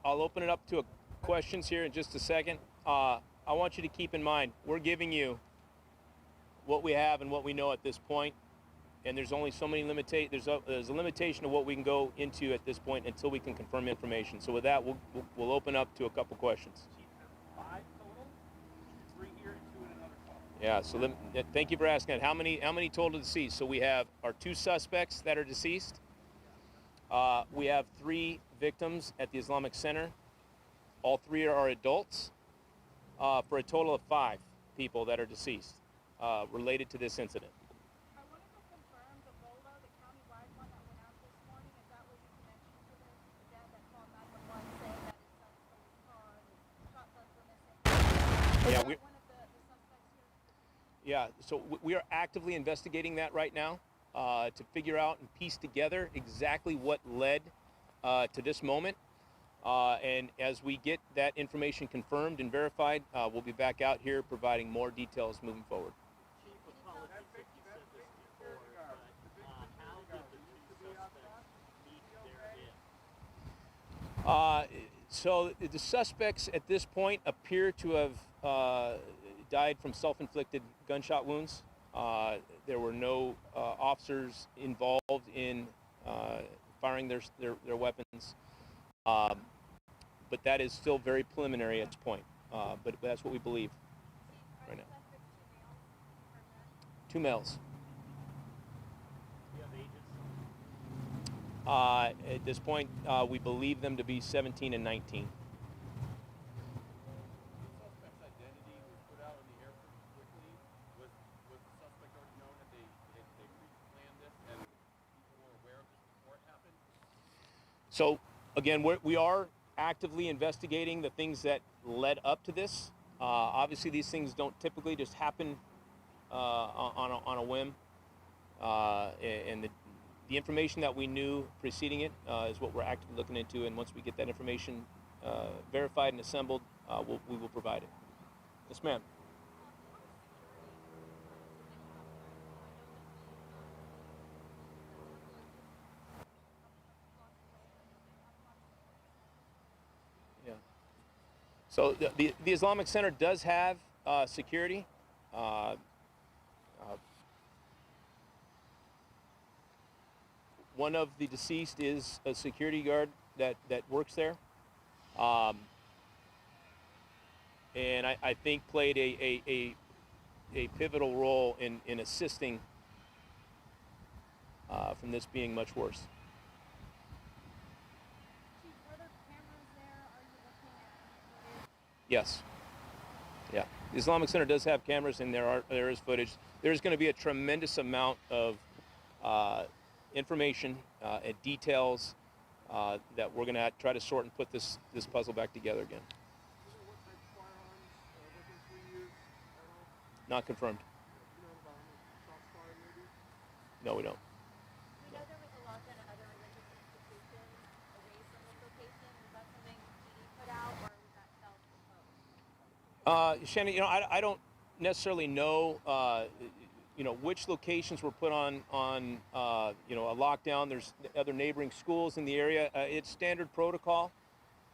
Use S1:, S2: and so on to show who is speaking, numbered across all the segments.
S1: I'll open it up to questions here in just a second. I want you to keep in mind, we're giving you what we have and what we know at this point, and there's only so many there's a limitation of what we can go into at this point until we can confirm information. So with that, we'll open up to a couple questions.
S2: Chief, 5 total, 3 here and 2 in another call.
S1: Yeah. So thank you for asking that. How many total deceased? So we have our 2 suspects that are deceased. We have 3 victims at the Islamic Center. All 3 are adults, for a total of 5 people that are deceased related to this incident.
S3: I wanted to confirm the BOLA, the countywide one that went out this morning. Is that was in connection to this? The dad that called 911 saying that his son stole his car and his shot guns were missing.
S1: Yeah,
S3: Is that one of the suspects here?
S1: Yeah, so we are actively investigating that right now to figure out and piece together exactly what led to this moment. And as we get that information confirmed and verified, we'll be back out here providing more details moving forward.
S2: Chief, apologies if you said this before, but how did the 2 suspects meet their end?
S1: So the suspects at this point appear to have died from self-inflicted gunshot wounds. There were no officers involved in firing their weapons. But that is still very preliminary at this point. But that's what we believe right now. 2 males.
S2: Do you have ages?
S1: At this point, we believe them to be 17 and 19.
S4: Suspect's identity was put out on the air pretty quickly. Was the suspect already known that they pre-planned this and people were aware of this before it happened?
S1: So again, we are actively investigating the things that led up to this. Obviously, these things don't typically just happen on a whim. And the information that we knew preceding it is what we're actively looking into. And once we get that information verified and assembled, we will provide it. Yes, ma'am. So the Islamic Center does have security. One of the deceased is a security guard that works there, and I think played a pivotal role in assisting from this being much worse. Yes. Yeah. The Islamic Center does have cameras, and there is footage. There's going to be a tremendous amount of information and details that we're going to try to sort and put this puzzle back together again.
S4: Do you know what type of firearms weapons we use at all?
S1: Not confirmed.
S4: You know about shots fired maybe?
S1: No, we don't.
S3: We know there was a lockdown at other religious institutions away from this location. Was that something PD put out, or was that self-imposed?
S1: Shannon, I don't necessarily know, which locations were put on a lockdown. There's other neighboring schools in the area. It's standard protocol.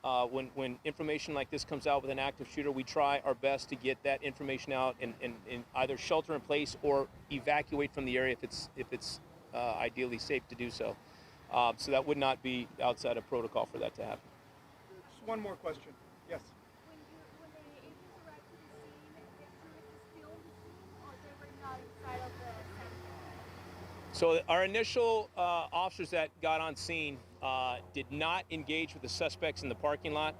S1: When information like this comes out with an active shooter, we try our best to get that information out and either shelter in place or evacuate from the area if it's ideally safe to do so. So that would not be outside of protocol for that to happen.
S5: Just one more question. Yes.
S3: When the agents arrived to the scene, they started to steal the scene, or they were not inside of the center?
S1: So our initial officers that got on scene did not engage with the suspects in the parking lot.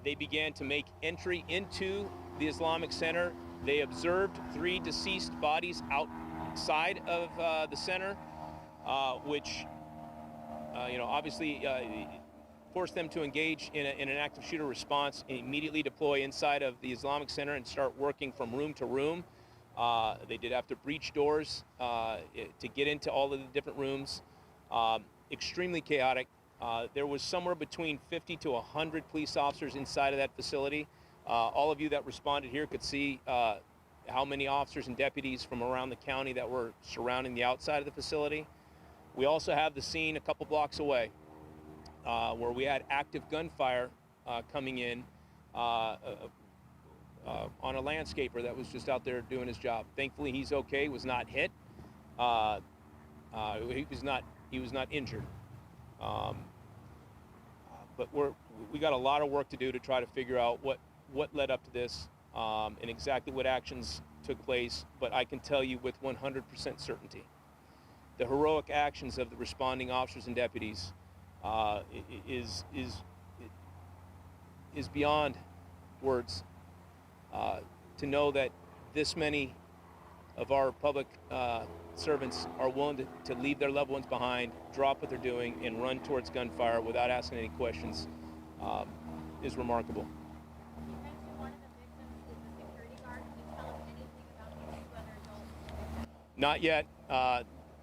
S1: They began to make entry into the Islamic Center. They observed 3 deceased bodies outside of the center, which obviously forced them to engage in an active shooter response and immediately deploy inside of the Islamic Center and start working from room to room. They did have to breach doors to get into all of the different rooms. Extremely chaotic. There was somewhere between 50 to 100 police officers inside of that facility. All of you that responded here could see how many officers and deputies from around the county that were surrounding the outside of the facility. We also have the scene a couple blocks away. where we had active gunfire coming in on a landscaper that was just out there doing his job. Thankfully, he's okay. Was not hit. He was not injured. But we got a lot of work to do to try to figure out what led up to this and exactly what actions took place. But I can tell you with 100% certainty, the heroic actions of the responding officers and deputies is beyond words. To know that this many of our public servants are willing to leave their loved ones behind, drop what they're doing, and run towards gunfire without asking any questions is remarkable.
S3: You mentioned one of the victims is the security guard. Can you tell us anything about the two other adults?
S1: Not yet.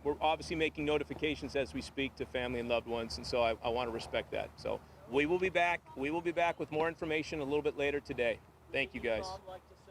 S1: We're obviously making notifications as we speak to family and loved ones, and so I want to respect that. So we will be back. We will be back with more information a little bit later today. Thank you, guys.
S2: Bob like to say